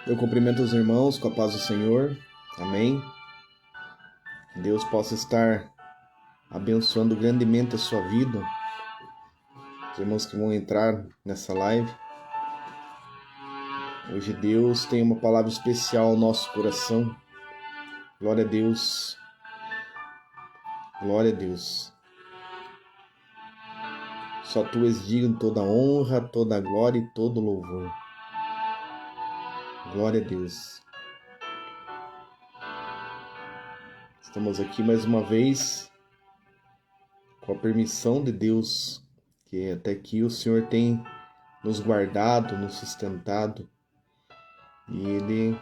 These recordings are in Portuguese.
Eu cumprimento os irmãos com a paz do Senhor. Amém. Que Deus possa estar abençoando grandemente a sua vida. Os irmãos que vão entrar nessa live. Hoje Deus tem uma palavra especial ao nosso coração. Glória a Deus. Glória a Deus. Só Tu és digno de toda honra, toda glória e todo louvor. Glória a Deus. Estamos aqui mais uma vez com a permissão de Deus, que até aqui o Senhor tem nos guardado, nos sustentado, e Ele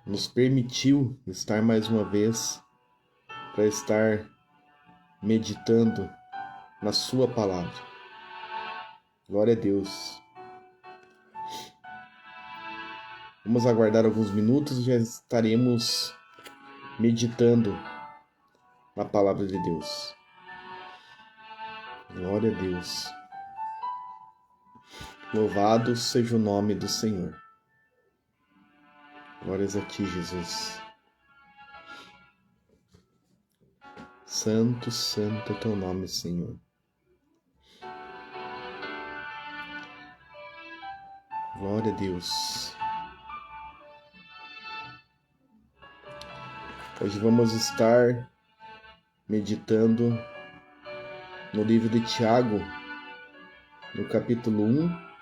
nos permitiu estar mais uma vez para estar meditando na Sua palavra. Glória a Deus. Vamos aguardar alguns minutos e já estaremos meditando na palavra de Deus. Glória a Deus. Louvado seja o nome do Senhor. Glórias a Ti, Jesus. Santo, santo é Teu nome, Senhor. Glória a Deus. Hoje vamos estar meditando no livro de Tiago, no capítulo 1.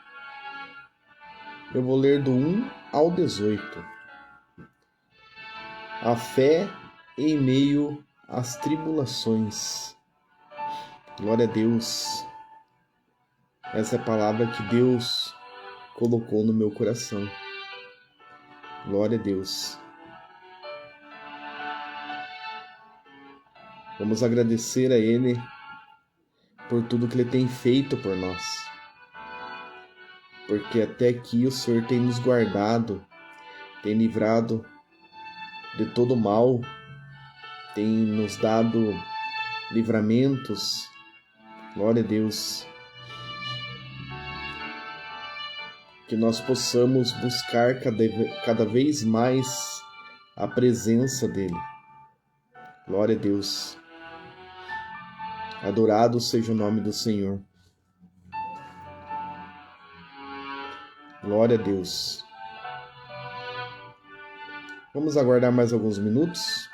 Eu vou ler do 1 ao 18. A fé em meio às tribulações. Glória a Deus. Essa é a palavra que Deus colocou no meu coração. Glória a Deus. Vamos agradecer a Ele por tudo que Ele tem feito por nós. Porque até aqui o Senhor tem nos guardado, tem livrado de todo mal, tem nos dado livramentos. Glória a Deus. Que nós possamos buscar cada vez mais a presença dEle. Glória a Deus. Adorado seja o nome do Senhor. Glória a Deus. Vamos aguardar mais alguns minutos.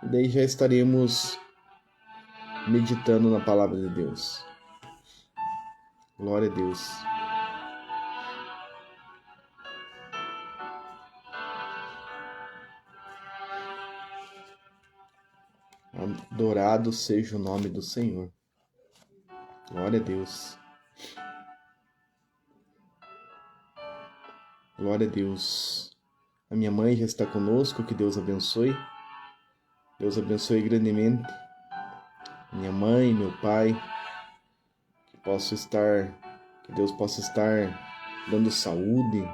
E daí já estaremos meditando na palavra de Deus. Glória a Deus. Adorado seja o nome do Senhor. Glória a Deus. Glória a Deus. A minha mãe já está conosco, que Deus abençoe. Deus abençoe grandemente minha mãe, meu pai. Que Deus possa estar dando saúde,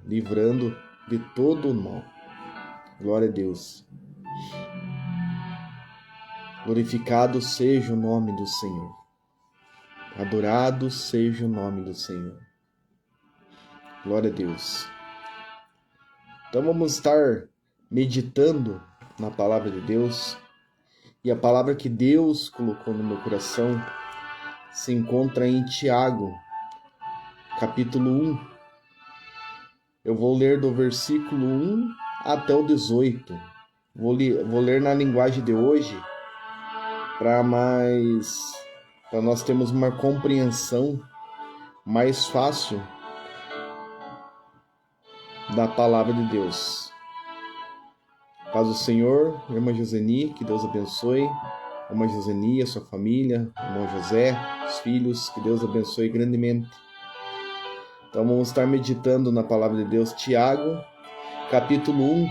livrando de todo o mal. Glória a Deus. Glorificado seja o nome do Senhor. Adorado seja o nome do Senhor. Glória a Deus. Então vamos estar meditando na palavra de Deus. E a palavra que Deus colocou no meu coração se encontra em Tiago, capítulo 1. Eu vou ler do versículo 1 até o 18. Vou ler na linguagem de hoje, para nós termos uma compreensão mais fácil da palavra de Deus. Paz do Senhor, irmã Joseni, que Deus abençoe. Irmã Joseni, a sua família, irmão José, os filhos, que Deus abençoe grandemente. Então vamos estar meditando na palavra de Deus. Tiago, capítulo 1.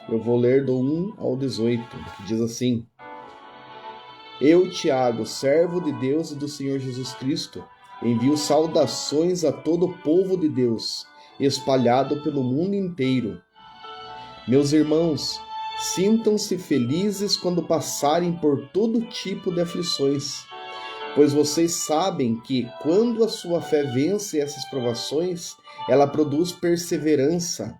Eu vou ler do 1 ao 18, que diz assim: Eu, Tiago, servo de Deus e do Senhor Jesus Cristo, envio saudações a todo o povo de Deus, espalhado pelo mundo inteiro. Meus irmãos, sintam-se felizes quando passarem por todo tipo de aflições, pois vocês sabem que quando a sua fé vence essas provações, ela produz perseverança.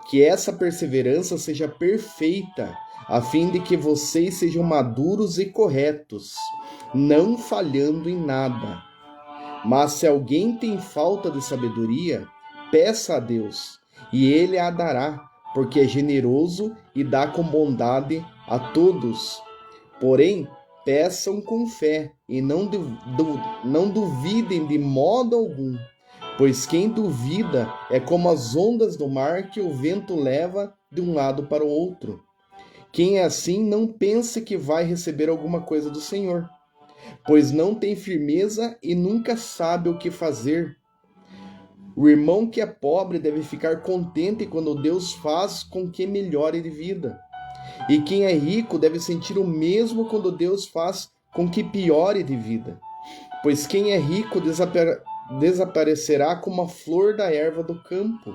Que essa perseverança seja perfeita, a fim de que vocês sejam maduros e corretos, não falhando em nada. Mas se alguém tem falta de sabedoria, peça a Deus, e Ele a dará, porque é generoso e dá com bondade a todos. Porém, peçam com fé e não duvidem de modo algum, pois quem duvida é como as ondas do mar que o vento leva de um lado para o outro. Quem é assim não pense que vai receber alguma coisa do Senhor, pois não tem firmeza e nunca sabe o que fazer. O irmão que é pobre deve ficar contente quando Deus faz com que melhore de vida. E quem é rico deve sentir o mesmo quando Deus faz com que piore de vida. Pois quem é rico desaparecerá como a flor da erva do campo.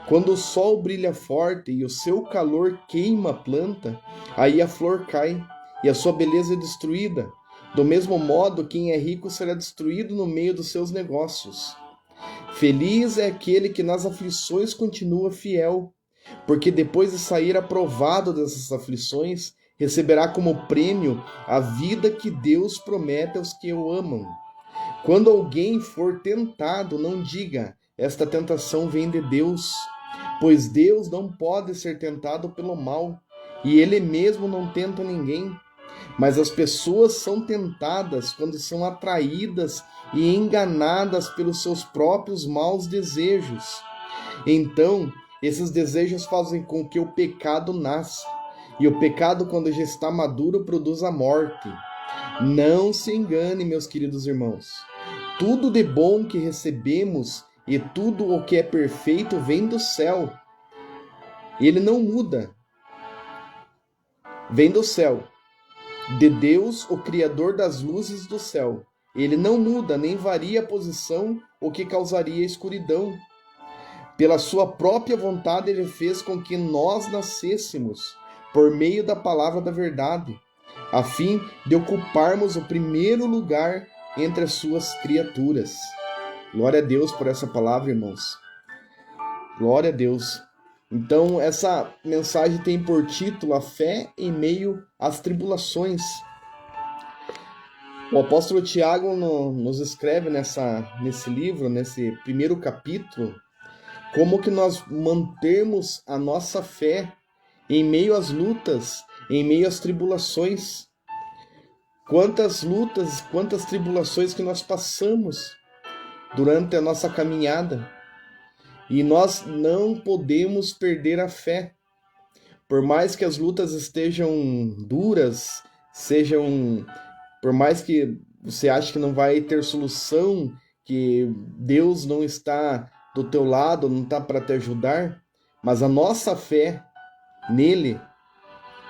Quando o sol brilha forte e o seu calor queima a planta, aí a flor cai e a sua beleza é destruída. Do mesmo modo, quem é rico será destruído no meio dos seus negócios. Feliz é aquele que nas aflições continua fiel, porque depois de sair aprovado dessas aflições, receberá como prêmio a vida que Deus promete aos que o amam. Quando alguém for tentado, não diga, esta tentação vem de Deus, pois Deus não pode ser tentado pelo mal, e Ele mesmo não tenta ninguém. Mas as pessoas são tentadas quando são atraídas e enganadas pelos seus próprios maus desejos. Então, esses desejos fazem com que o pecado nasça, e o pecado, quando já está maduro, produz a morte. Não se engane, meus queridos irmãos. Tudo de bom que recebemos e tudo o que é perfeito vem do céu. Ele não muda. Vem do céu. De Deus, o Criador das luzes do céu. Ele não muda nem varia a posição, o que causaria escuridão. Pela sua própria vontade, ele fez com que nós nascêssemos por meio da palavra da verdade, a fim de ocuparmos o primeiro lugar entre as suas criaturas. Glória a Deus por essa palavra, irmãos. Glória a Deus. Então, essa mensagem tem por título a fé em meio às tribulações. O apóstolo Tiago nos escreve nesse livro, nesse primeiro capítulo, como que nós mantermos a nossa fé em meio às lutas, em meio às tribulações. Quantas lutas, quantas tribulações que nós passamos durante a nossa caminhada. E nós não podemos perder a fé. Por mais que as lutas estejam duras, por mais que você ache que não vai ter solução, que Deus não está do teu lado, não está para te ajudar, mas a nossa fé nele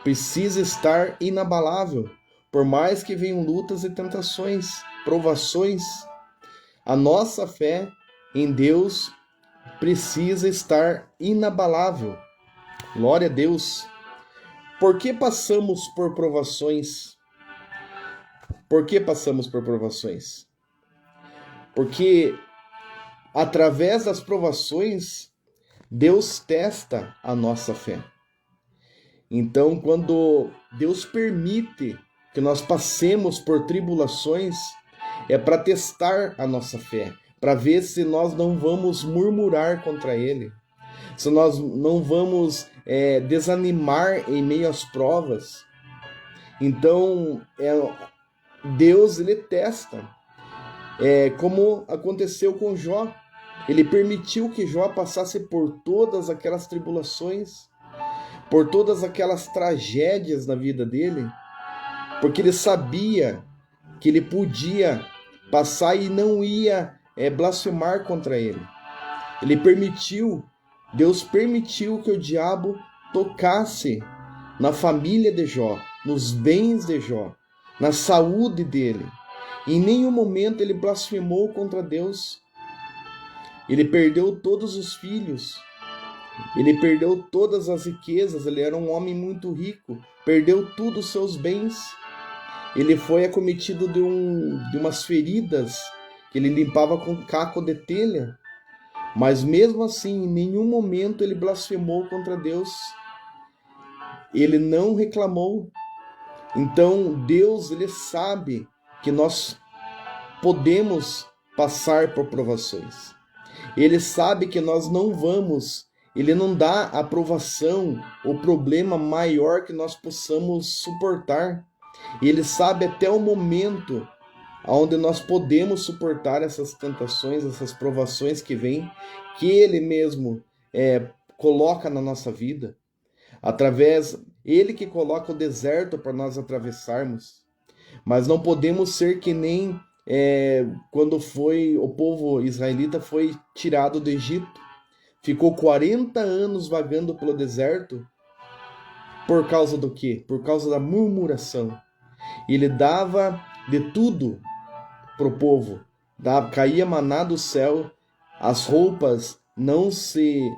precisa estar inabalável. Por mais que venham lutas e tentações, provações, a nossa fé em Deus precisa estar inabalável. Glória a Deus. Por que passamos por provações? Por que passamos por provações? Porque através das provações, Deus testa a nossa fé. Então, quando Deus permite que nós passemos por tribulações, é para testar a nossa fé, para ver se nós não vamos murmurar contra Ele, se nós não vamos desanimar em meio às provas. Então, Deus, ele testa, como aconteceu com Jó. Ele permitiu que Jó passasse por todas aquelas tribulações, por todas aquelas tragédias na vida dele, porque ele sabia que ele podia passar e não ia blasfemar contra ele. Deus permitiu que o diabo tocasse na família de Jó, nos bens de Jó, na saúde dele. Em nenhum momento ele blasfemou contra Deus. Ele perdeu todos os filhos, ele perdeu todas as riquezas, ele era um homem muito rico, perdeu tudo os seus bens. ele foi acometido de umas feridas que ele limpava com caco de telha, mas mesmo assim, em nenhum momento ele blasfemou contra Deus, ele não reclamou. Então Deus, ele sabe que nós podemos passar por provações. Ele sabe que nós não vamos, ele não dá a provação ou problema maior que nós possamos suportar. Ele sabe até o momento onde nós podemos suportar essas tentações, essas provações que vêm, que ele mesmo coloca na nossa vida. Ele que coloca o deserto para nós atravessarmos. Mas não podemos ser que nem quando o povo israelita foi tirado do Egito. Ficou 40 anos vagando pelo deserto. Por causa do quê? Por causa da murmuração. Ele dava de tudo pro povo. Caía maná do céu, as roupas não se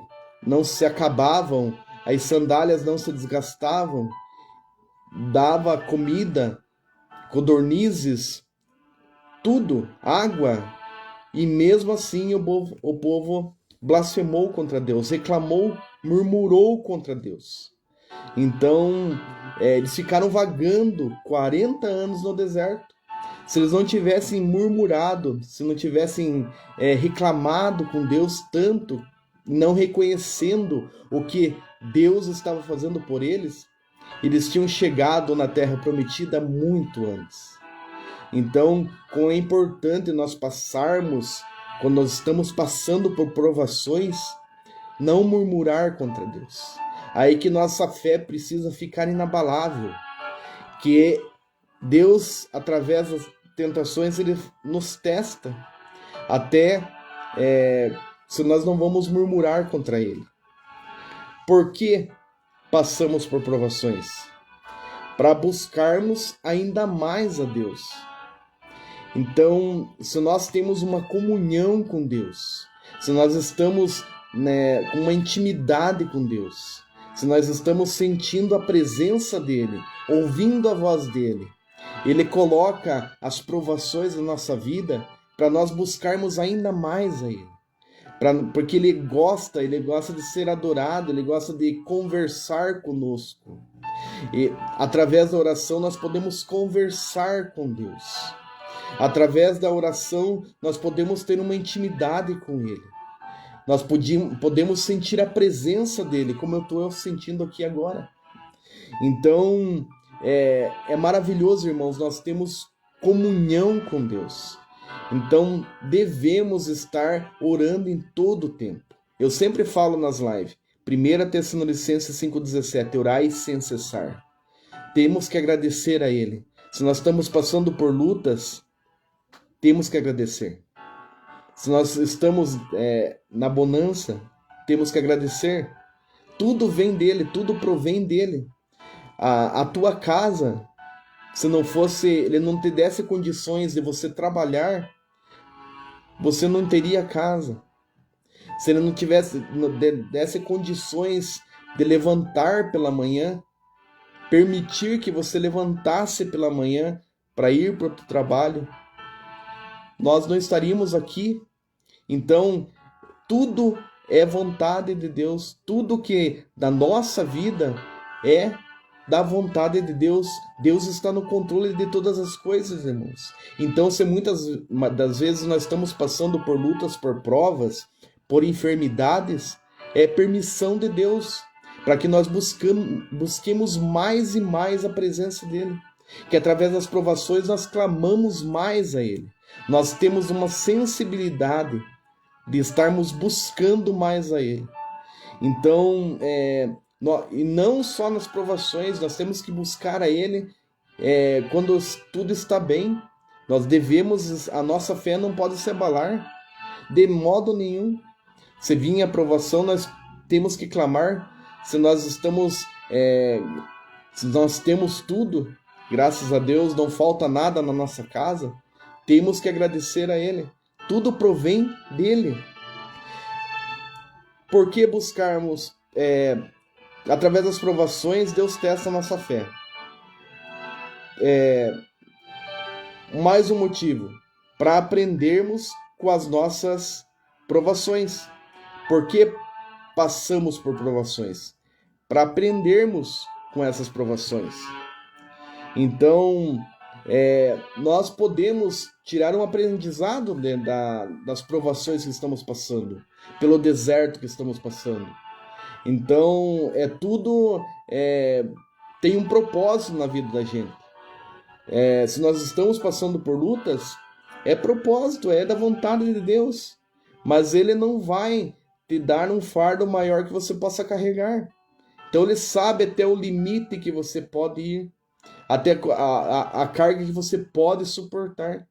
acabavam, as sandálias não se desgastavam, dava comida, codornizes, tudo, água, e mesmo assim o povo blasfemou contra Deus, reclamou, murmurou contra Deus. Então, eles ficaram vagando 40 anos no deserto. Se eles não tivessem murmurado, se não tivessem reclamado com Deus tanto, não reconhecendo o que Deus estava fazendo por eles, eles tinham chegado na Terra Prometida muito antes. Então, como é importante nós passarmos, quando nós estamos passando por provações, não murmurar contra Deus. Aí que nossa fé precisa ficar inabalável, que Deus, através das tentações, ele nos testa até se nós não vamos murmurar contra ele. Por que passamos por provações? Para buscarmos ainda mais a Deus. Então, se nós temos uma comunhão com Deus, se nós estamos com uma intimidade com Deus, se nós estamos sentindo a presença dele, ouvindo a voz dele, ele coloca as provações na nossa vida para nós buscarmos ainda mais a ele. Porque ele gosta de ser adorado, ele gosta de conversar conosco. E através da oração nós podemos conversar com Deus. Através da oração nós podemos ter uma intimidade com ele. Nós podemos sentir a presença dele, como eu estou sentindo aqui agora. Então, é maravilhoso, irmãos, nós temos comunhão com Deus. Então, devemos estar orando em todo o tempo. Eu sempre falo nas lives, 1 Tessalonicenses 5,17, orai sem cessar. Temos que agradecer a ele. Se nós estamos passando por lutas, temos que agradecer. Se nós estamos na bonança, temos que agradecer. Tudo vem dele, tudo provém dele. A tua casa, se não fosse, ele não te desse condições de você trabalhar, você não teria casa. Se ele não desse condições de levantar pela manhã, permitir que você levantasse pela manhã para ir para o trabalho, nós não estaríamos aqui. Então, tudo é vontade de Deus, tudo que da nossa vida é da vontade de Deus. Deus está no controle de todas as coisas, irmãos. Então, se muitas das vezes nós estamos passando por lutas, por provas, por enfermidades, é permissão de Deus, para que nós busquemos mais e mais a presença dele. Que através das provações nós clamamos mais a ele. Nós temos uma sensibilidade de estarmos buscando mais a ele. Então, e não só nas provações, nós temos que buscar a ele quando tudo está bem. A nossa fé não pode se abalar de modo nenhum. Se vir a provação, nós temos que clamar. Se nós temos tudo, graças a Deus, não falta nada na nossa casa, temos que agradecer a ele. Tudo provém dele. Por que buscarmos? Através das provações, Deus testa a nossa fé. mais um motivo para aprendermos com as nossas provações. Por que passamos por provações? Para aprendermos com essas provações. Então, nós podemos tirar um aprendizado das provações que estamos passando, pelo deserto que estamos passando. Então, tudo tem um propósito na vida da gente. Se nós estamos passando por lutas, é propósito, é da vontade de Deus. Mas Ele não vai te dar um fardo maior que você possa carregar. Então Ele sabe até o limite que você pode ir, até a carga que você pode suportar.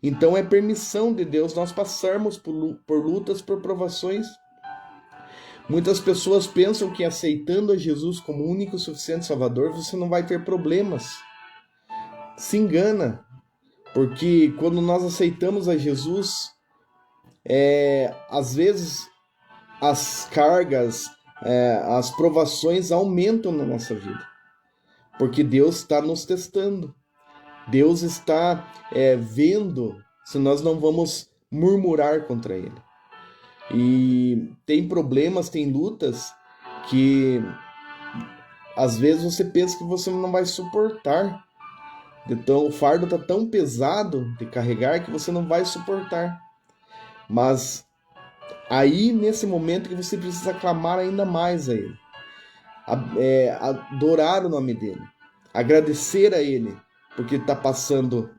Então é permissão de Deus nós passarmos por lutas, por provações. Muitas pessoas pensam que aceitando a Jesus como único e suficiente Salvador, você não vai ter problemas. Se engana, porque quando nós aceitamos a Jesus, às vezes as cargas, as provações aumentam na nossa vida, porque Deus está nos testando. Deus está vendo se nós não vamos murmurar contra Ele. E tem problemas, tem lutas que às vezes você pensa que você não vai suportar. Então o fardo está tão pesado de carregar que você não vai suportar. Mas aí nesse momento que você precisa clamar ainda mais a Ele, adorar o nome dEle, agradecer a Ele, porque está passando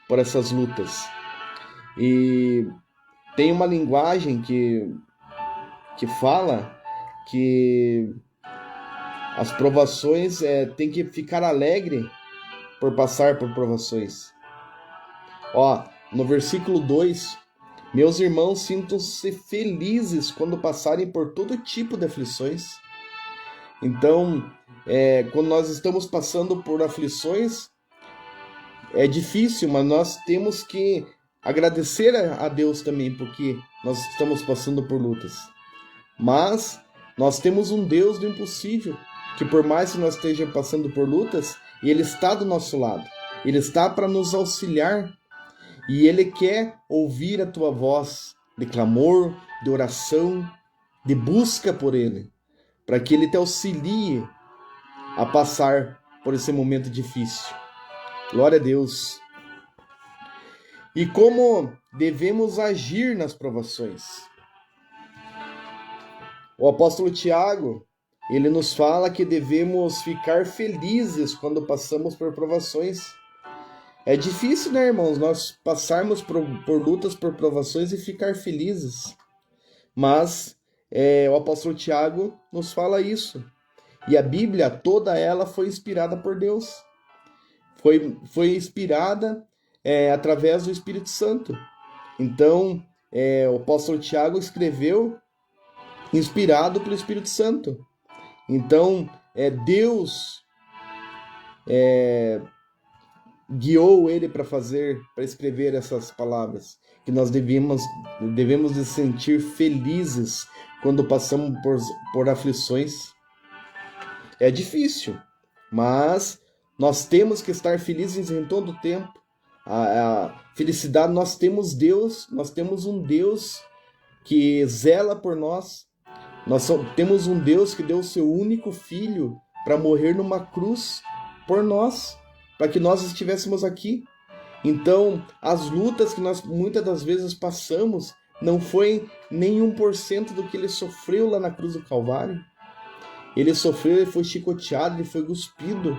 por essas lutas. E tem uma linguagem que fala que as provações tem que ficar alegre por passar por provações. No versículo 2, meus irmãos, sintam-se felizes quando passarem por todo tipo de aflições. Então, quando nós estamos passando por aflições, é difícil, mas nós temos que agradecer a Deus também, porque nós estamos passando por lutas. Mas nós temos um Deus do impossível, que por mais que nós estejamos passando por lutas, Ele está do nosso lado. Ele está para nos auxiliar. E Ele quer ouvir a tua voz de clamor, de oração, de busca por Ele, para que Ele te auxilie a passar por esse momento difícil. Glória a Deus. E como devemos agir nas provações? O apóstolo Tiago, ele nos fala que devemos ficar felizes quando passamos por provações. É difícil, né, irmãos, nós passarmos por lutas, por provações e ficar felizes. Mas o apóstolo Tiago nos fala isso. E a Bíblia, toda ela foi inspirada por Deus. Foi inspirada através do Espírito Santo. Então, o apóstolo Tiago escreveu inspirado pelo Espírito Santo. Então, Deus guiou ele para escrever essas palavras, que nós devemos nos sentir felizes quando passamos por aflições. É difícil, mas nós temos que estar felizes em todo o tempo. A felicidade, nós temos Deus, nós temos um Deus que zela por nós. Nós temos um Deus que deu o seu único filho para morrer numa cruz por nós, para que nós estivéssemos aqui. Então, as lutas que nós muitas das vezes passamos não foi nem 1% do que ele sofreu lá na cruz do Calvário. Ele sofreu, ele foi chicoteado, ele foi cuspido.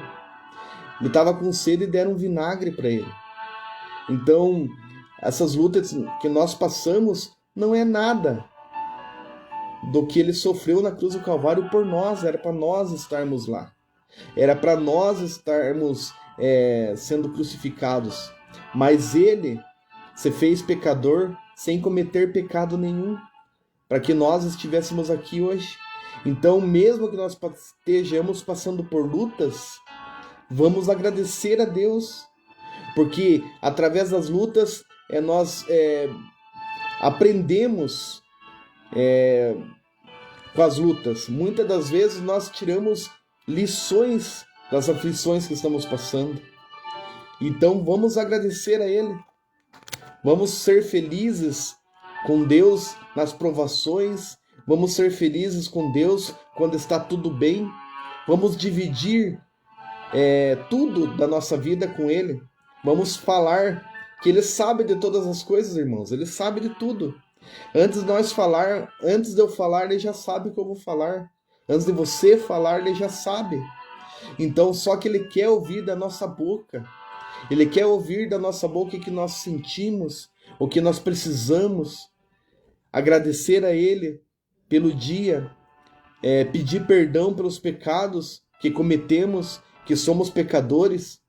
Ele estava com sede e deram um vinagre para ele. Então, essas lutas que nós passamos não é nada do que ele sofreu na cruz do Calvário por nós. Era para nós estarmos lá. Era para nós estarmos sendo crucificados. Mas ele se fez pecador sem cometer pecado nenhum, para que nós estivéssemos aqui hoje. Então, mesmo que nós estejamos passando por lutas, vamos agradecer a Deus, porque através das lutas nós aprendemos com as lutas. Muitas das vezes nós tiramos lições das aflições que estamos passando. Então vamos agradecer a Ele. Vamos ser felizes com Deus nas provações. Vamos ser felizes com Deus quando está tudo bem. Vamos dividir tudo da nossa vida com Ele. Vamos falar que Ele sabe de todas as coisas, irmãos. Ele sabe de tudo. Antes de eu falar, Ele já sabe o que eu vou falar. Antes de você falar, Ele já sabe. Então, só que Ele quer ouvir da nossa boca. Ele quer ouvir da nossa boca o que nós sentimos, o que nós precisamos. Agradecer a Ele pelo dia, pedir perdão pelos pecados que cometemos, que somos pecadores.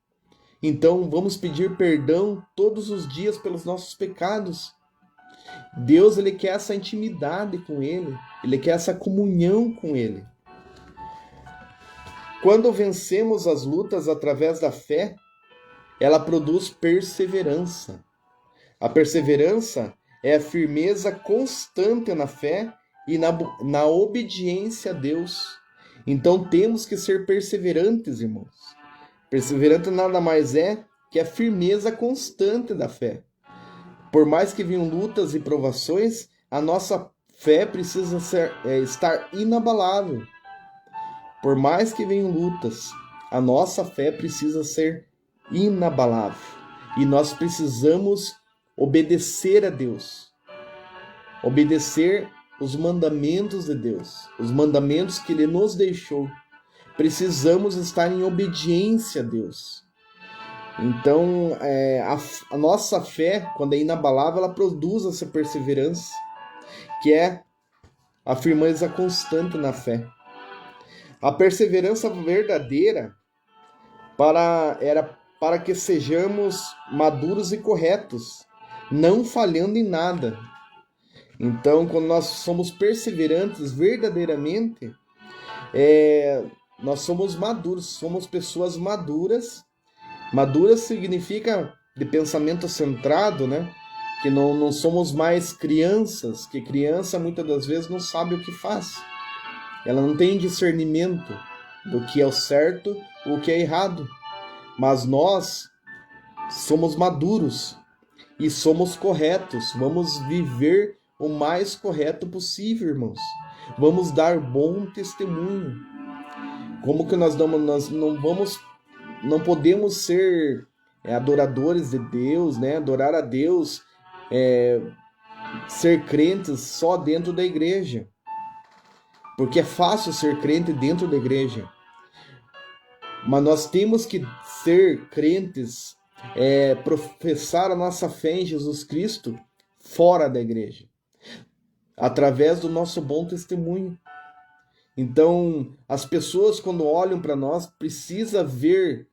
Então, vamos pedir perdão todos os dias pelos nossos pecados. Deus, Ele quer essa intimidade com Ele. Ele quer essa comunhão com Ele. Quando vencemos as lutas através da fé, ela produz perseverança. A perseverança é a firmeza constante na fé e na obediência a Deus. Então temos que ser perseverantes, irmãos. Perseverante nada mais é que a firmeza constante da fé. Por mais que venham lutas e provações, a nossa fé precisa estar inabalável. Por mais que venham lutas, a nossa fé precisa ser inabalável. E nós precisamos obedecer a Deus. Obedecer os mandamentos de Deus. Os mandamentos que Ele nos deixou. Precisamos estar em obediência a Deus. Então, a nossa fé, quando é inabalável, ela produz essa perseverança, que é a firmeza constante na fé. A perseverança verdadeira era para que sejamos maduros e corretos, não falhando em nada. Então, quando nós somos perseverantes verdadeiramente, nós somos maduros, somos pessoas maduras. Maduras significa de pensamento centrado, né? Que não somos mais crianças, que criança muitas das vezes não sabe o que faz. Ela não tem discernimento do que é o certo ou o que é errado. Mas nós somos maduros e somos corretos. Vamos viver o mais correto possível, irmãos. Vamos dar bom testemunho. Como que nós não podemos ser adoradores de Deus, né? Adorar a Deus, ser crentes só dentro da igreja. Porque é fácil ser crente dentro da igreja. Mas nós temos que ser crentes, professar a nossa fé em Jesus Cristo fora da igreja, através do nosso bom testemunho. Então, as pessoas, quando olham para nós, precisam ver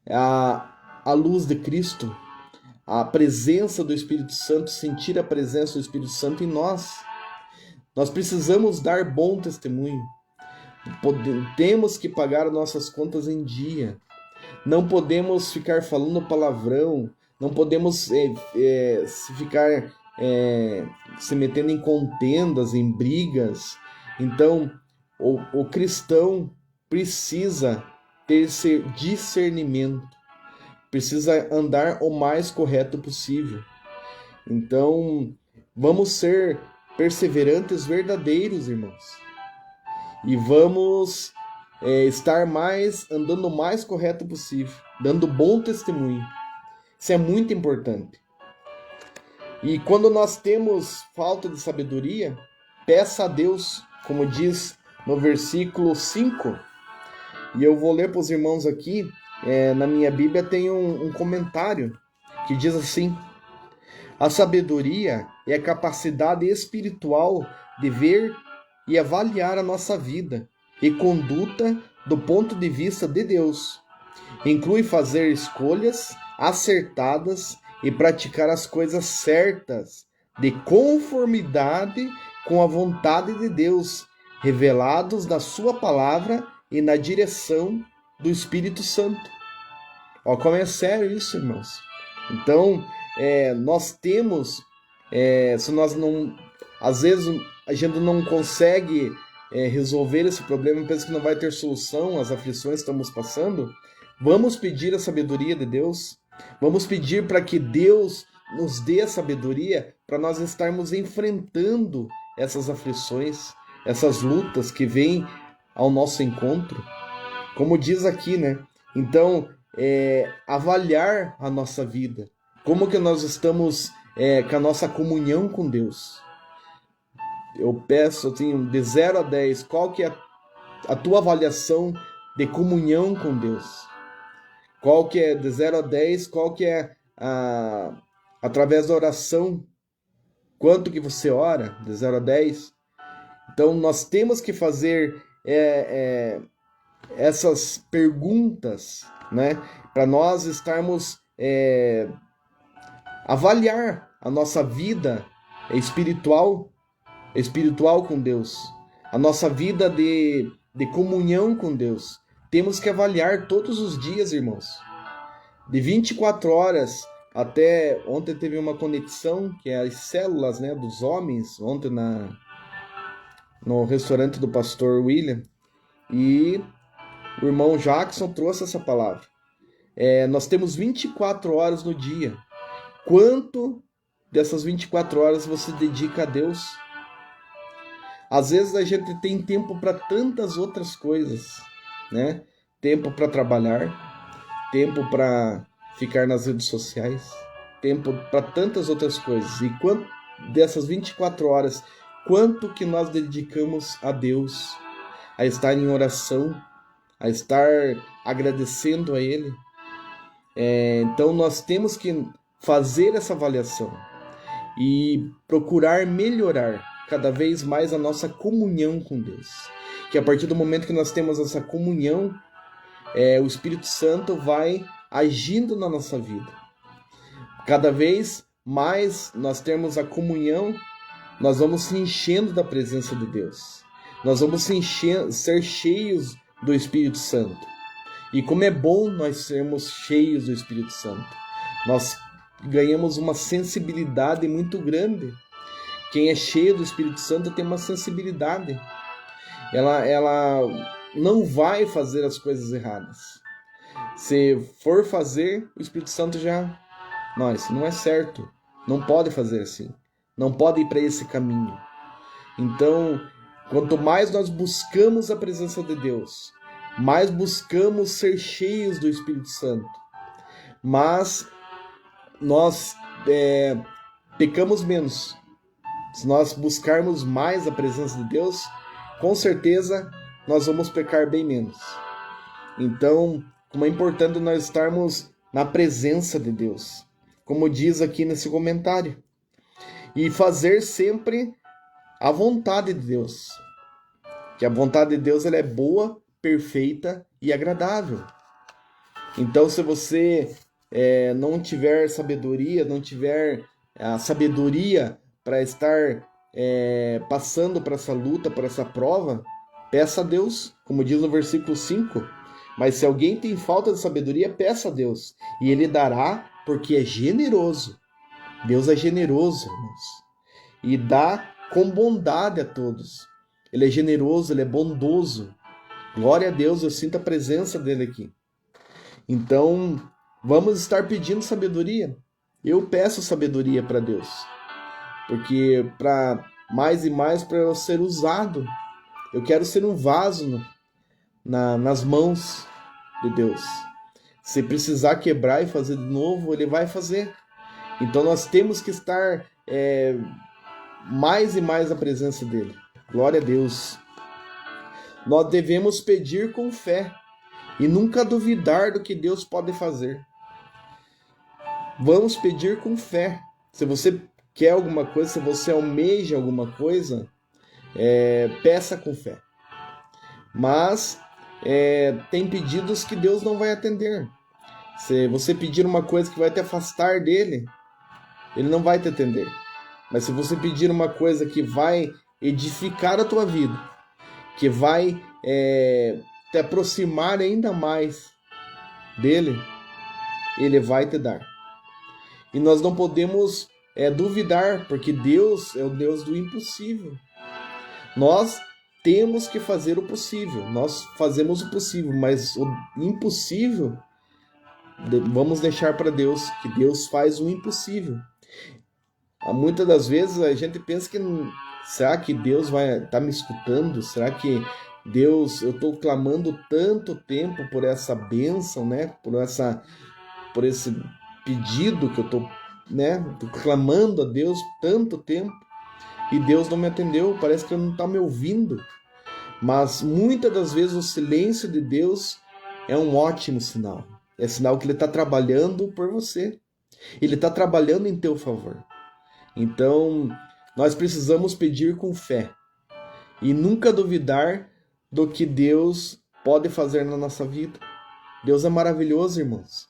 a luz de Cristo, a presença do Espírito Santo, sentir a presença do Espírito Santo em nós. Nós precisamos dar bom testemunho. Temos que pagar nossas contas em dia. Não podemos ficar falando palavrão. Não podemos ficar se metendo em contendas, em brigas. Então, o cristão precisa ter esse discernimento. Precisa andar o mais correto possível. Então, vamos ser perseverantes verdadeiros, irmãos. E vamos estar andando o mais correto possível, dando bom testemunho. Isso é muito importante. E quando nós temos falta de sabedoria, peça a Deus, como diz no versículo 5. E eu vou ler para os irmãos aqui. Na minha Bíblia tem um comentário que diz assim: a sabedoria é a capacidade espiritual de ver e avaliar a nossa vida e conduta do ponto de vista de Deus. Inclui fazer escolhas acertadas e praticar as coisas certas, de conformidade com a vontade de Deus, revelados na sua palavra e na direção do Espírito Santo. Ó, como é sério isso, irmãos. Então, nós temos, se nós não, às vezes a gente não consegue resolver esse problema, pensa que não vai ter solução às aflições que estamos passando, vamos pedir a sabedoria de Deus, Vamos pedir para que Deus nos dê a sabedoria para nós estarmos enfrentando essas aflições, essas lutas que vêm ao nosso encontro. Como diz aqui, né? Então, avaliar a nossa vida. Como que nós estamos com a nossa comunhão com Deus? Eu peço, assim, de 0 a 10, qual que é a tua avaliação de comunhão com Deus? Qual que é, de 0 a 10, qual que é, através da oração, quanto que você ora, de 0 a 10? Então, nós temos que fazer essas perguntas, né? Para nós estarmos, avaliar a nossa vida espiritual com Deus, a nossa vida de comunhão com Deus. Temos que avaliar todos os dias, irmãos. De 24 horas até... Ontem teve uma conexão, que é as células, né, dos homens, ontem no restaurante do pastor William. E o irmão Jackson trouxe essa palavra. Nós temos 24 horas no dia. Quanto dessas 24 horas você dedica a Deus? Às vezes a gente tem tempo para tantas outras coisas, né? Tempo para trabalhar, tempo para ficar nas redes sociais, tempo para tantas outras coisas. E quanto dessas 24 horas, quanto que nós dedicamos a Deus, a estar em oração, a estar agradecendo a Ele? Então nós temos que fazer essa avaliação e procurar melhorar cada vez mais a nossa comunhão com Deus. Que a partir do momento que nós temos essa comunhão, o Espírito Santo vai agindo na nossa vida. Cada vez mais nós temos a comunhão, nós vamos se enchendo da presença de Deus. Nós vamos ser cheios do Espírito Santo. E como é bom nós sermos cheios do Espírito Santo. Nós ganhamos uma sensibilidade muito grande. Quem é cheio do Espírito Santo tem uma sensibilidade. Ela não vai fazer as coisas erradas. Se for fazer, o Espírito Santo já... Não, isso não é certo. Não pode fazer assim. Não pode ir para esse caminho. Então, quanto mais nós buscamos a presença de Deus, mais buscamos ser cheios do Espírito Santo, mas nós pecamos menos. Se nós buscarmos mais a presença de Deus, com certeza nós vamos pecar bem menos. Então, como é importante nós estarmos na presença de Deus, como diz aqui nesse comentário, e fazer sempre a vontade de Deus, que a vontade de Deus ela é boa, perfeita e agradável. Então, se você não tiver sabedoria, não tiver a sabedoria para estar passando por essa luta, por essa prova, peça a Deus, como diz no versículo 5. Mas se alguém tem falta de sabedoria, peça a Deus, e Ele dará, porque é generoso. Deus é generoso, irmãos, e dá com bondade a todos. Ele é generoso, Ele é bondoso. Glória a Deus, eu sinto a presença dEle aqui. Então, vamos estar pedindo sabedoria. Eu peço sabedoria para Deus, porque para mais e mais para eu ser usado. Eu quero ser um vaso nas mãos de Deus. Se precisar quebrar e fazer de novo, Ele vai fazer. Então nós temos que estar mais e mais na presença dEle. Glória a Deus. Nós devemos pedir com fé e nunca duvidar do que Deus pode fazer. Vamos pedir com fé. Se você quer alguma coisa, se você almeja alguma coisa, peça com fé. Mas tem pedidos que Deus não vai atender. Se você pedir uma coisa que vai te afastar dele, Ele não vai te atender. Mas se você pedir uma coisa que vai edificar a tua vida, que vai te aproximar ainda mais dele, Ele vai te dar. E nós não podemos duvidar, porque Deus é o Deus do impossível. Nós temos que fazer o possível. Nós fazemos o possível, mas o impossível Vamos deixar para Deus, que Deus faz o impossível. Muitas das vezes a gente pensa que será que Deus vai estar me escutando? Será que Deus, eu estou clamando tanto tempo por essa bênção, né? Por esse pedido que eu estou, né? Tô clamando a Deus tanto tempo e Deus não me atendeu. Parece que Ele não está me ouvindo. Mas muitas das vezes o silêncio de Deus é um ótimo sinal. É sinal que Ele está trabalhando por você. Ele está trabalhando em teu favor. Então, nós precisamos pedir com fé e nunca duvidar do que Deus pode fazer na nossa vida. Deus é maravilhoso, irmãos.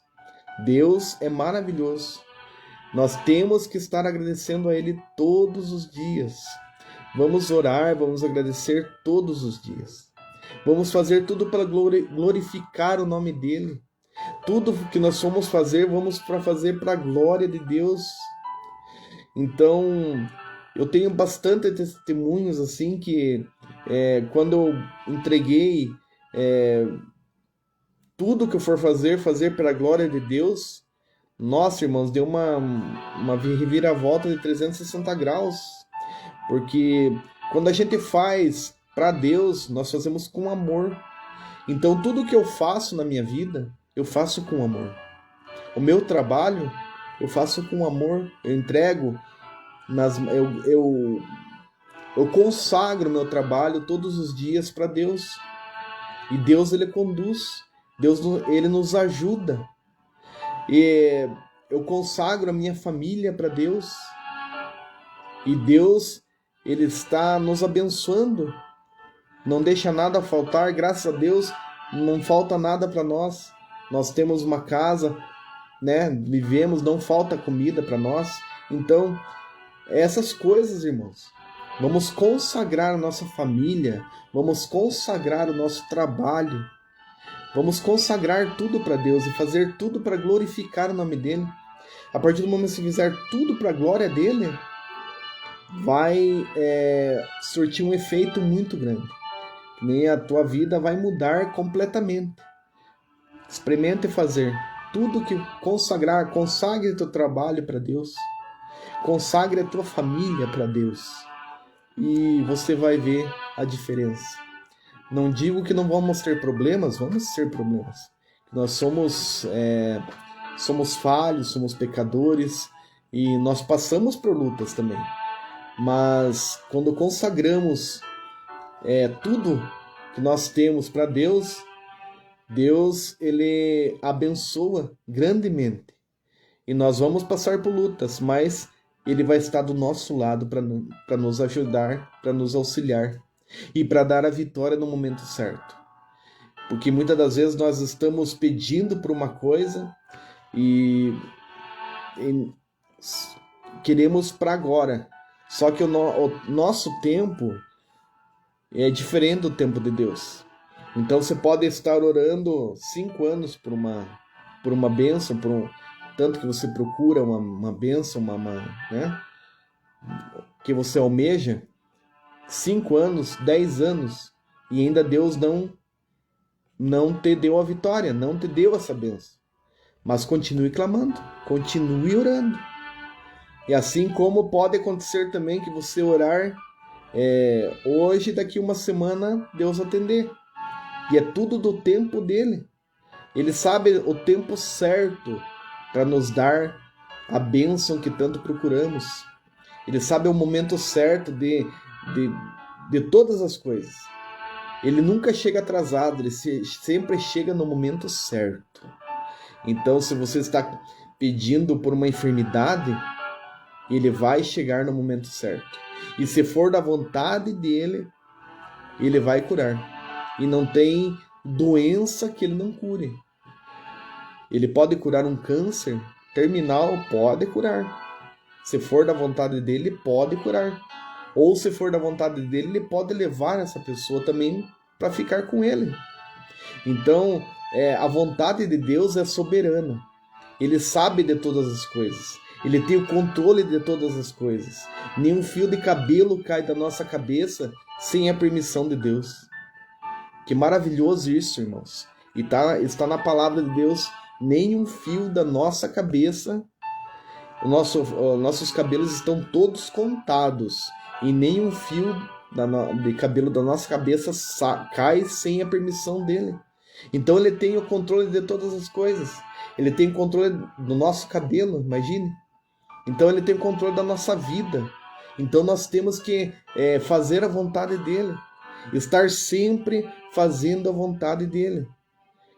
Deus é maravilhoso. Nós temos que estar agradecendo a Ele todos os dias. Vamos orar, vamos agradecer todos os dias. Vamos fazer tudo para glorificar o nome dEle. Tudo que nós formos fazer, vamos fazer para a glória de Deus. Então, eu tenho bastante testemunhos assim que quando eu entreguei tudo que eu for fazer para a glória de Deus, nossa, irmãos, deu uma reviravolta de 360 graus. Porque quando a gente faz para Deus, nós fazemos com amor. Então, tudo que eu faço na minha vida, eu faço com amor. O meu trabalho, eu faço com amor. Eu entrego, eu consagro meu trabalho todos os dias para Deus. E Deus, Ele conduz. Deus, Ele nos ajuda. E eu consagro a minha família para Deus. E Deus, Ele está nos abençoando. Não deixa nada faltar. Graças a Deus, não falta nada para nós. Nós temos uma casa, né? Vivemos, não falta comida para nós. Então, essas coisas, irmãos, vamos consagrar a nossa família, vamos consagrar o nosso trabalho, vamos consagrar tudo para Deus e fazer tudo para glorificar o nome dEle. A partir do momento que você fizer tudo para a glória dEle, vai surtir um efeito muito grande. Nem a tua vida vai mudar completamente. Experimente fazer tudo que consagrar, consagre o teu trabalho para Deus. Consagre a tua família para Deus e você vai ver a diferença. Não digo que não vamos ter problemas, vamos ter problemas. Nós somos falhos, somos pecadores e nós passamos por lutas também. Mas quando consagramos tudo que nós temos para Deus, Deus, Ele abençoa grandemente. E nós vamos passar por lutas, mas Ele vai estar do nosso lado para nos ajudar, para nos auxiliar e para dar a vitória no momento certo. Porque muitas das vezes nós estamos pedindo por uma coisa e queremos para agora. Só que o nosso tempo é diferente do tempo de Deus. Então você pode estar orando 5 anos por uma bênção, tanto que você procura uma bênção, né? Que você almeja, 5 anos, 10 anos, e ainda Deus não te deu a vitória, não te deu essa bênção. Mas continue clamando, continue orando. E assim como pode acontecer também que você orar hoje, daqui uma semana, Deus atender. E é tudo do tempo dele. Ele sabe o tempo certo para nos dar a bênção que tanto procuramos. Ele sabe o momento certo de todas as coisas. Ele nunca chega atrasado, ele sempre chega no momento certo. Então, se você está pedindo por uma enfermidade, ele vai chegar no momento certo. E se for da vontade dele, ele vai curar. E não tem doença que ele não cure. Ele pode curar um câncer terminal, pode curar. Se for da vontade dele, pode curar. Ou se for da vontade dele, ele pode levar essa pessoa também para ficar com ele. Então, a vontade de Deus é soberana. Ele sabe de todas as coisas. Ele tem o controle de todas as coisas. Nenhum fio de cabelo cai da nossa cabeça sem a permissão de Deus. Que maravilhoso isso, irmãos. E está na palavra de Deus nenhum fio da nossa cabeça, nossos cabelos estão todos contados, e nenhum fio de cabelo da nossa cabeça cai sem a permissão dele. Então ele tem o controle de todas as coisas. Ele tem o controle do nosso cabelo, imagine. Então ele tem o controle da nossa vida. Então nós temos que fazer a vontade dele. Estar sempre fazendo a vontade dele.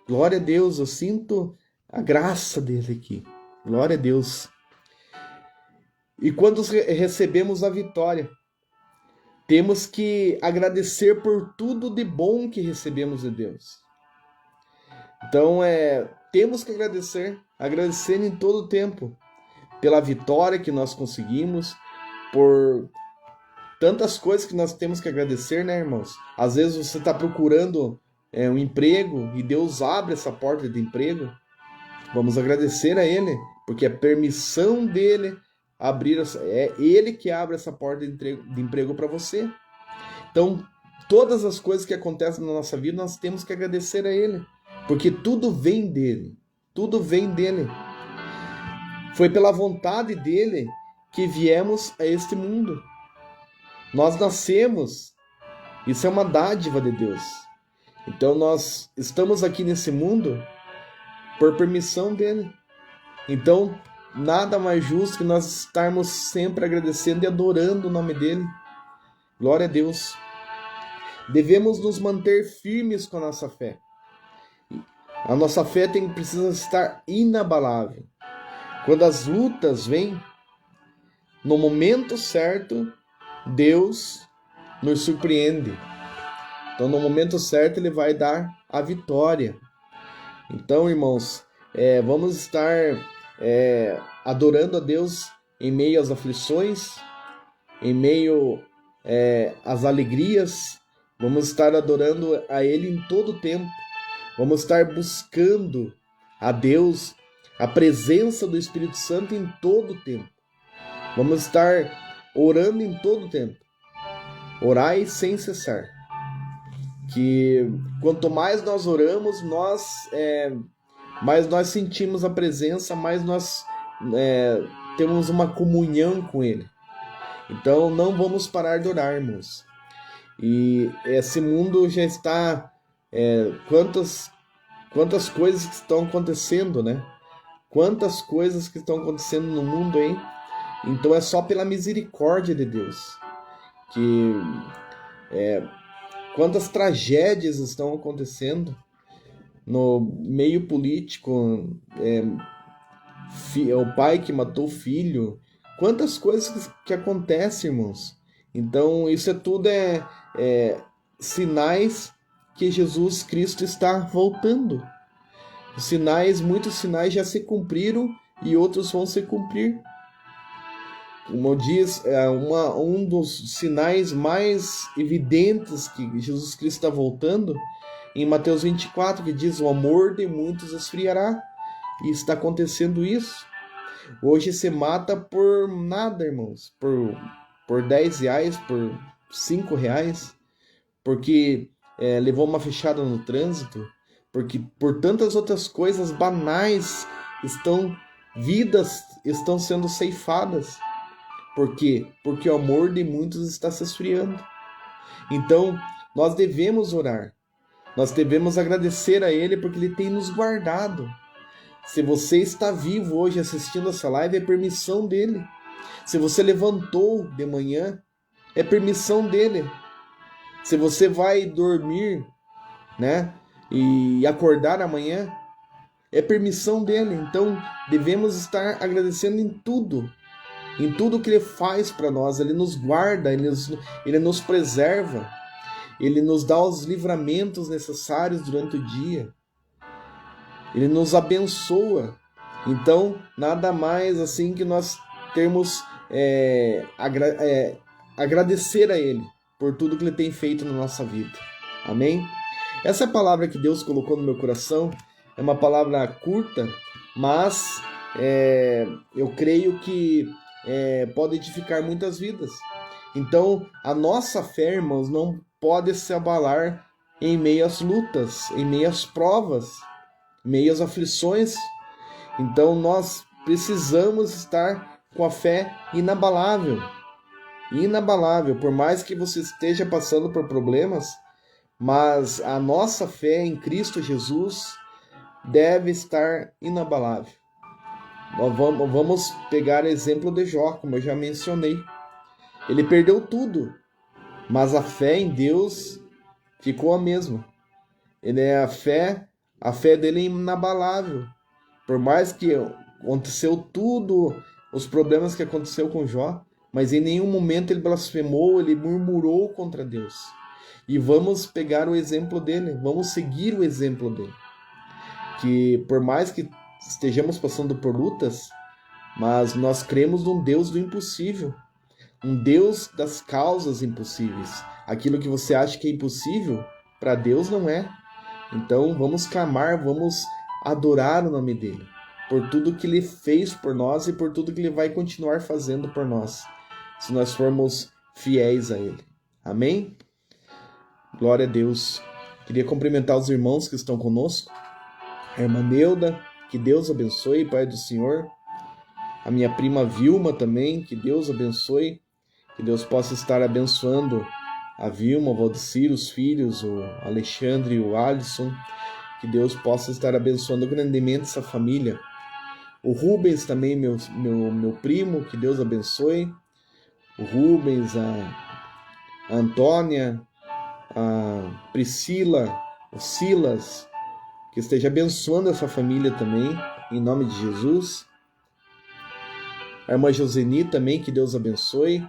Glória a Deus, eu sinto a graça dele aqui. Glória a Deus. E quando recebemos a vitória, temos que agradecer por tudo de bom que recebemos de Deus. Então, temos que agradecer em todo o tempo, pela vitória que nós conseguimos, por tantas coisas que nós temos que agradecer, né, irmãos? Às vezes você está procurando um emprego e Deus abre essa porta de emprego. Vamos agradecer a Ele, porque é permissão dele abrir, é Ele que abre essa porta de emprego para você. Então, todas as coisas que acontecem na nossa vida, nós temos que agradecer a Ele, porque tudo vem dele, tudo vem dele. Foi pela vontade dele que viemos a este mundo. Nós nascemos, isso é uma dádiva de Deus. Então nós estamos aqui nesse mundo por permissão dele. Então nada mais justo que nós estarmos sempre agradecendo e adorando o nome dele. Glória a Deus. Devemos nos manter firmes com a nossa fé. A nossa fé precisa estar inabalável. Quando as lutas vêm, no momento certo, Deus nos surpreende. Então, no momento certo, Ele vai dar a vitória. Então, irmãos, vamos estar adorando a Deus em meio às aflições, em meio às alegrias. Vamos estar adorando a Ele em todo o tempo. Vamos estar buscando a Deus, a presença do Espírito Santo em todo o tempo. Vamos estar orando em todo o tempo. Orai sem cessar. Que quanto mais nós oramos, mais nós sentimos a presença, mais nós temos uma comunhão com Ele. Então não vamos parar de orar, irmãos. E esse mundo já está... quantas coisas que estão acontecendo, né? Quantas coisas que estão acontecendo no mundo aí. Então é só pela misericórdia de Deus que quantas tragédias estão acontecendo no meio político, o pai que matou o filho, quantas coisas que acontecem, irmãos. Então isso tudo sinais que Jesus Cristo está voltando. Muitos sinais já se cumpriram e outros vão se cumprir. Como diz, um dos sinais mais evidentes que Jesus Cristo está voltando, em Mateus 24, que diz: o amor de muitos esfriará. E está acontecendo isso. Hoje se mata por nada, irmãos. Por 10 reais, por 5 reais. Porque levou uma fechada no trânsito. Porque por tantas outras coisas banais, vidas estão sendo ceifadas. Por quê? Porque o amor de muitos está se esfriando. Então, nós devemos orar. Nós devemos agradecer a Ele porque Ele tem nos guardado. Se você está vivo hoje assistindo essa live, é permissão dEle. Se você levantou de manhã, é permissão dEle. Se você vai dormir, né, e acordar amanhã, é permissão dEle. Então, devemos estar agradecendo em tudo que Ele faz para nós. Ele nos guarda, Ele nos preserva, Ele nos dá os livramentos necessários durante o dia, Ele nos abençoa. Então, nada mais assim que nós termos agradecer a Ele por tudo que Ele tem feito na nossa vida. Amém? Essa palavra que Deus colocou no meu coração é uma palavra curta, mas eu creio que pode edificar muitas vidas. Então, a nossa fé, irmãos, não pode se abalar em meio às lutas, em meio às provas. meio às aflições. Então nós precisamos estar com a fé inabalável. Inabalável, por mais que você esteja passando por problemas, mas a nossa fé em Cristo Jesus deve estar inabalável. Nós vamos pegar o exemplo de Jó, como eu já mencionei. Ele perdeu tudo, mas a fé em Deus ficou a mesma. A fé dele é inabalável. Por mais que aconteceu tudo, os problemas que aconteceu com Jó, mas em nenhum momento ele blasfemou, ele murmurou contra Deus. E vamos pegar o exemplo dele, vamos seguir o exemplo dele. Que por mais que estejamos passando por lutas, mas nós cremos num Deus do impossível, um Deus das causas impossíveis. Aquilo que você acha que é impossível, para Deus não é. Então vamos clamar, vamos adorar o nome dele, por tudo que ele fez por nós e por tudo que ele vai continuar fazendo por nós, se nós formos fiéis a ele. Amém? Glória a Deus. Queria cumprimentar os irmãos que estão conosco. A irmã Neuda, que Deus abençoe, Pai do Senhor. A minha prima Vilma também, que Deus abençoe. Que Deus possa estar abençoando a Vilma, o Valdecir, os filhos, o Alexandre e o Alisson. Que Deus possa estar abençoando grandemente essa família. O Rubens também, meu primo, que Deus abençoe. O Rubens, a Antônia, a Priscila, o Silas, que esteja abençoando essa família também, em nome de Jesus. A irmã Joseni também, que Deus abençoe.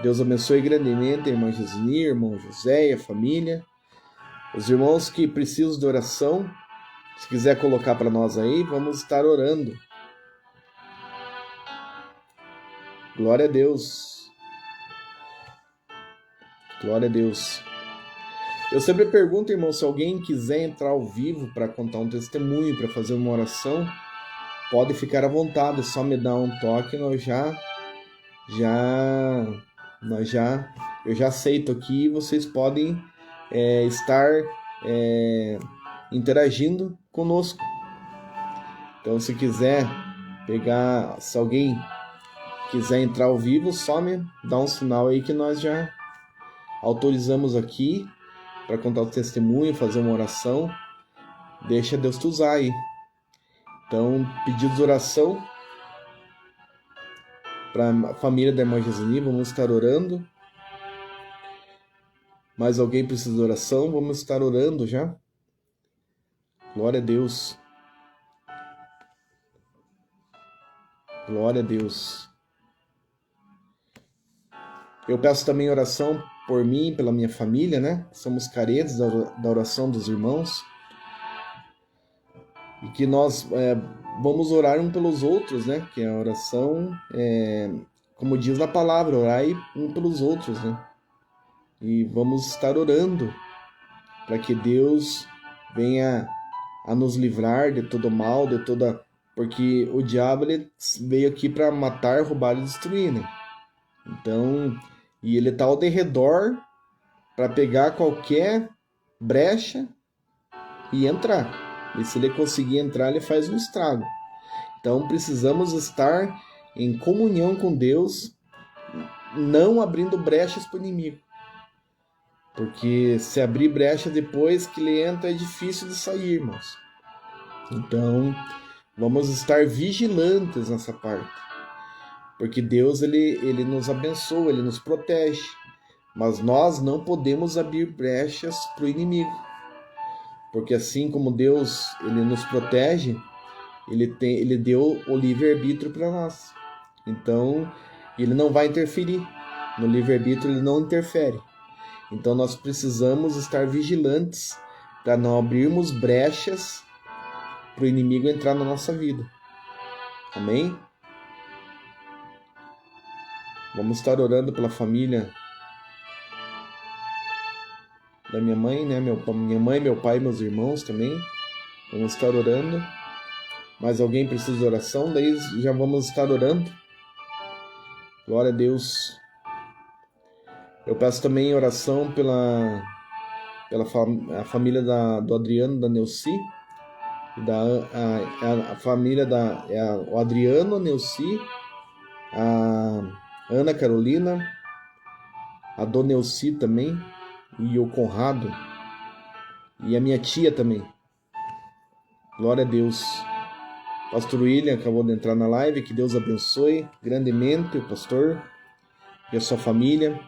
Deus abençoe grandemente a irmã Joseni, irmão José e a família. Os irmãos que precisam de oração, se quiser colocar para nós aí, vamos estar orando. Glória a Deus. Glória a Deus. Eu sempre pergunto, irmão, se alguém quiser entrar ao vivo para contar um testemunho, para fazer uma oração, pode ficar à vontade, é só me dar um toque, eu já aceito aqui e vocês podem estar interagindo conosco. Então, se quiser pegar, se alguém quiser entrar ao vivo, só me dá um sinal aí que nós já autorizamos aqui para contar o testemunho, fazer uma oração. Deixa Deus te usar aí. Então, pedidos de oração para a família da irmã Joseni, vamos estar orando. Mais alguém precisa de oração? Vamos estar orando já. Glória a Deus. Glória a Deus. Eu peço também oração por mim, pela minha família, né? Somos carentes da oração dos irmãos. E que nós vamos orar um pelos outros, né? Que a oração, como diz na palavra, orar um pelos outros, né? E vamos estar orando para que Deus venha a nos livrar de todo mal, de toda... Porque o diabo ele veio aqui para matar, roubar e destruir, né? Então, e ele está ao derredor para pegar qualquer brecha e entrar. E se ele conseguir entrar, ele faz um estrago. Então precisamos estar em comunhão com Deus, não abrindo brechas para o inimigo. Porque se abrir brecha depois que ele entra, é difícil de sair, irmãos. Então, vamos estar vigilantes nessa parte. Porque Deus, ele nos abençoa, ele nos protege. Mas nós não podemos abrir brechas para o inimigo. Porque assim como Deus ele nos protege, ele deu o livre-arbítrio para nós. Então, ele não vai interferir. No livre-arbítrio ele não interfere. Então nós precisamos estar vigilantes para não abrirmos brechas para o inimigo entrar na nossa vida. Amém? Vamos estar orando pela família da minha mãe, né? Minha mãe, meu pai, meus irmãos também. Vamos estar orando. Mais alguém precisa de oração? Daí já vamos estar orando. Glória a Deus. Eu peço também oração pela a família do Adriano, da Neuci. a família o Adriano, a Neuci, a Ana Carolina, a Dona Neuci também, e o Conrado, e a minha tia também. Glória a Deus. Pastor William acabou de entrar na live, que Deus abençoe grandemente o pastor e a sua família,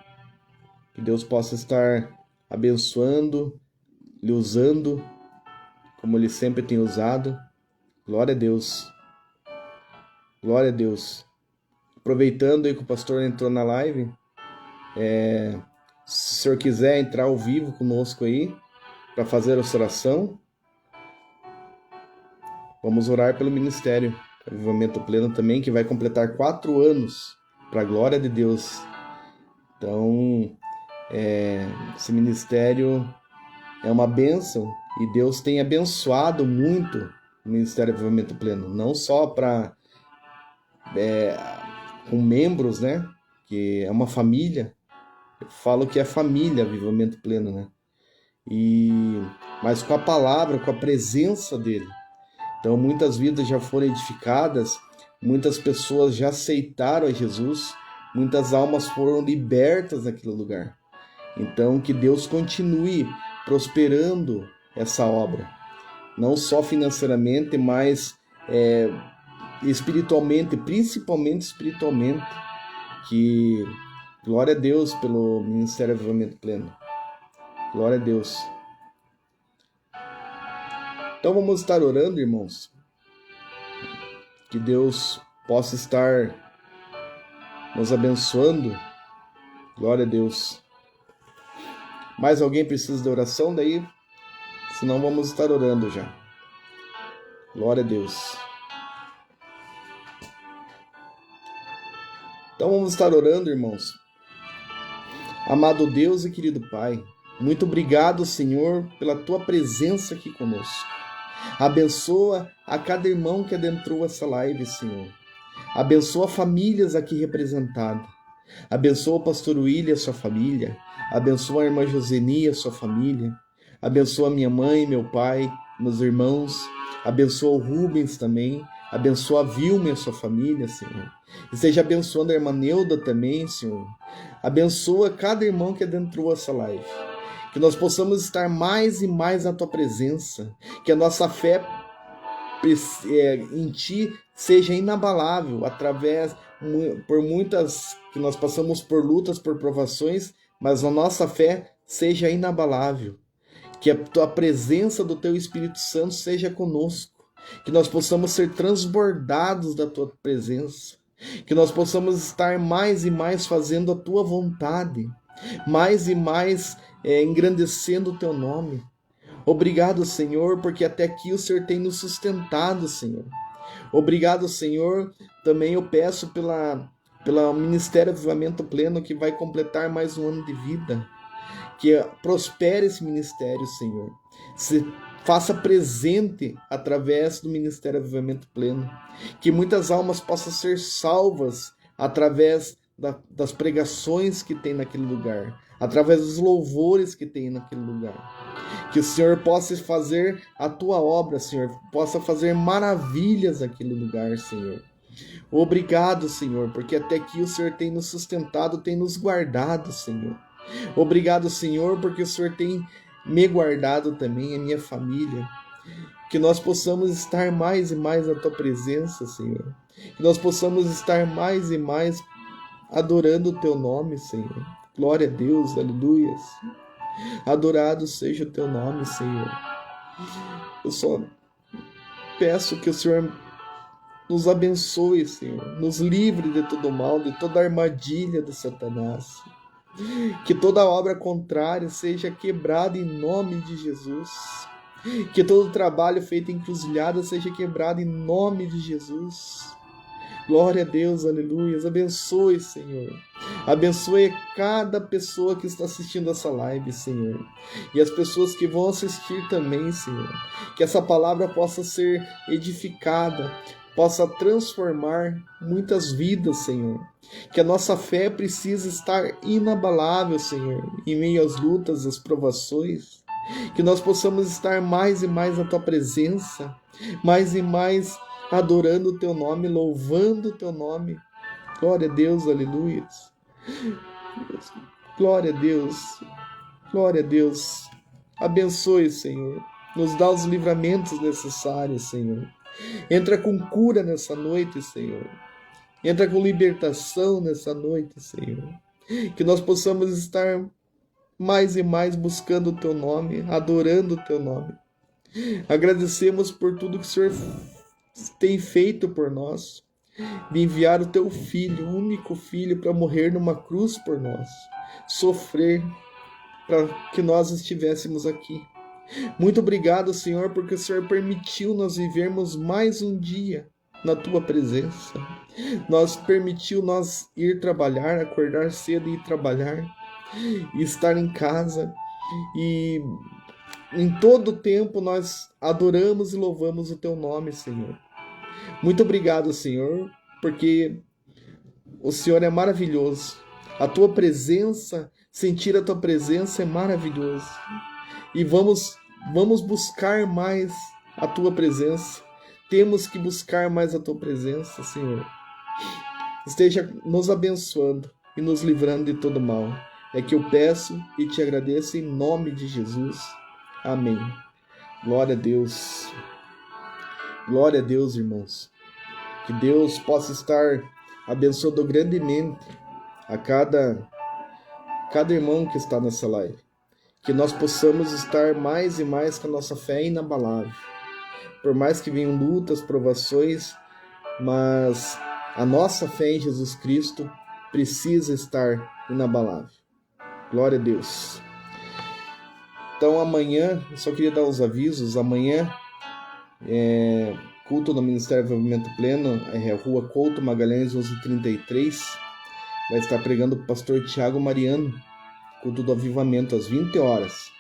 que Deus possa estar abençoando, lhe usando, como Ele sempre tem usado. Glória a Deus. Glória a Deus. Aproveitando aí que o pastor entrou na live, se o senhor quiser entrar ao vivo conosco aí, para fazer essa oração, vamos orar pelo Ministério Avivamento Pleno também, que vai completar 4 anos, para a glória de Deus. Então, esse ministério é uma bênção, e Deus tem abençoado muito o Ministério Avivamento Pleno, não só para com membros, né, que é uma família. Eu falo que é família Avivamento Pleno, né, mas com a palavra, com a presença dele. Então muitas vidas já foram edificadas, muitas pessoas já aceitaram a Jesus, muitas almas foram libertas naquele lugar. Então que Deus continue prosperando essa obra, não só financeiramente, mas espiritualmente, principalmente espiritualmente. Que glória a Deus pelo Ministério Avivamento Pleno. Glória a Deus. Então vamos estar orando, irmãos. Que Deus possa estar nos abençoando. Glória a Deus. Mais alguém precisa de oração daí? Senão vamos estar orando já. Glória a Deus. Então vamos estar orando, irmãos. Amado Deus e querido Pai, muito obrigado, Senhor, pela Tua presença aqui conosco. Abençoa a cada irmão que adentrou essa live, Senhor. Abençoa famílias aqui representadas. Abençoa o pastor William e a sua família. Abençoa a irmã Joseni e a sua família. Abençoa minha mãe, meu pai, meus irmãos. Abençoa o Rubens também. Abençoa a Vilma e a sua família, Senhor. Esteja abençoando a irmã Neuda também, Senhor. Abençoa cada irmão que adentrou essa live. Que nós possamos estar mais e mais na Tua presença. Que a nossa fé em Ti seja inabalável, por muitas que nós passamos por lutas, por provações, mas a nossa fé seja inabalável. Que a Tua presença do Teu Espírito Santo seja conosco. Que nós possamos ser transbordados da Tua presença. Que nós possamos estar mais e mais fazendo a Tua vontade. Mais e mais engrandecendo o Teu nome. Obrigado, Senhor, porque até aqui o Senhor tem nos sustentado, Senhor. Obrigado, Senhor. Também eu peço pela Ministério Avivamento Pleno, que vai completar mais um ano de vida. Que prospere esse ministério, Senhor. Se faça presente através do Ministério Avivamento Pleno. Que muitas almas possam ser salvas através das pregações que tem naquele lugar. Através dos louvores que tem naquele lugar. Que o Senhor possa fazer a Tua obra, Senhor. Possa fazer maravilhas naquele lugar, Senhor. Obrigado, Senhor, porque até aqui o Senhor tem nos sustentado, tem nos guardado, Senhor. Obrigado, Senhor, porque o Senhor tem me guardado também, a minha família. Que nós possamos estar mais e mais na Tua presença, Senhor. Que nós possamos estar mais e mais adorando o Teu nome, Senhor. Glória a Deus, aleluias. Adorado seja o Teu nome, Senhor. Eu só peço que o Senhor nos abençoe, Senhor. Nos livre de todo mal, de toda armadilha de Satanás. Que toda obra contrária seja quebrada em nome de Jesus. Que todo trabalho feito em encruzilhada seja quebrado em nome de Jesus. Glória a Deus, aleluia. Abençoe, Senhor. Abençoe cada pessoa que está assistindo essa live, Senhor. E as pessoas que vão assistir também, Senhor. Que essa palavra possa ser edificada, possa transformar muitas vidas, Senhor. Que a nossa fé precisa estar inabalável, Senhor, em meio às lutas, às provações. Que nós possamos estar mais e mais na Tua presença. mais e mais adorando o teu nome, louvando o teu nome. Glória a Deus, aleluia. Glória a Deus, glória a Deus. Abençoe, Senhor. Nos dá os livramentos necessários, Senhor. Entra com cura nessa noite, Senhor. Entra com libertação nessa noite, Senhor. Que nós possamos estar mais e mais buscando o teu nome, adorando o teu nome. Agradecemos por tudo que o Senhor tem feito por nós, de enviar o teu filho, o único filho, para morrer numa cruz por nós, sofrer para que nós estivéssemos aqui. Muito obrigado, Senhor, porque o Senhor permitiu nós vivermos mais um dia na tua presença. Permitiu nós ir trabalhar, acordar cedo e ir trabalhar, e estar em casa, e em todo o tempo nós adoramos e louvamos o teu nome, Senhor. Muito obrigado, Senhor, porque o Senhor é maravilhoso. A tua presença, sentir a tua presença é maravilhoso. E vamos buscar mais a tua presença. Temos que buscar mais a tua presença, Senhor. Esteja nos abençoando e nos livrando de todo mal. É que eu peço e te agradeço em nome de Jesus. Amém. Glória a Deus. Glória a Deus, irmãos. Que Deus possa estar abençoando grandemente a cada irmão que está nessa live. Que nós possamos estar mais e mais com a nossa fé inabalável. Por mais que venham lutas, provações, mas a nossa fé em Jesus Cristo precisa estar inabalável. Glória a Deus. Então amanhã, eu só queria dar uns avisos. Amanhã culto no Ministério do Avivamento Pleno, Rua Couto Magalhães 1133. Vai estar pregando o pastor Tiago Mariano, culto do avivamento às 20 horas.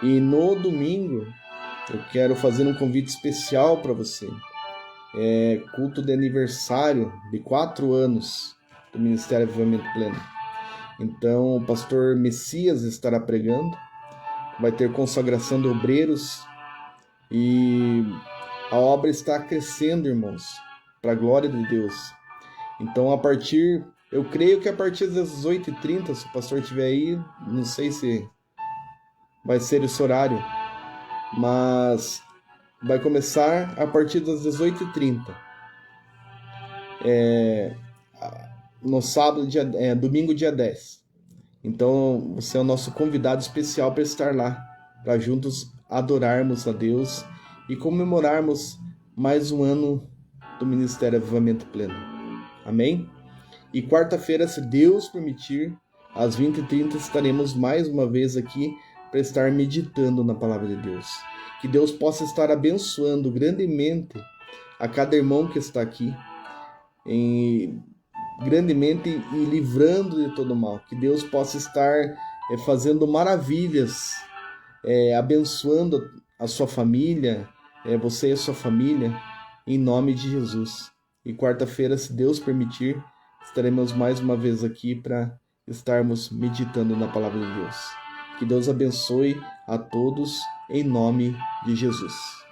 E no domingo, eu quero fazer um convite especial para você. Culto de aniversário de 4 anos do Ministério do Avivamento Pleno. Então, o pastor Messias estará pregando. Vai ter consagração de obreiros. E a obra está crescendo, irmãos, para a glória de Deus. Então, eu creio que a partir das 18h30, se o pastor estiver aí, não sei se vai ser esse horário, mas vai começar a partir das 18h30. No sábado, domingo, dia 10. Então, você é o nosso convidado especial para estar lá, para juntos adorarmos a Deus e comemorarmos mais um ano do Ministério Avivamento Pleno. Amém? E quarta-feira, se Deus permitir, às 20h30, estaremos mais uma vez aqui para estar meditando na Palavra de Deus. Que Deus possa estar abençoando grandemente a cada irmão que está aqui, grandemente e livrando de todo mal. Que Deus possa estar fazendo maravilhas, abençoando a sua família, você e a sua família, em nome de Jesus. E quarta-feira, se Deus permitir, estaremos mais uma vez aqui para estarmos meditando na Palavra de Deus. Que Deus abençoe a todos em nome de Jesus.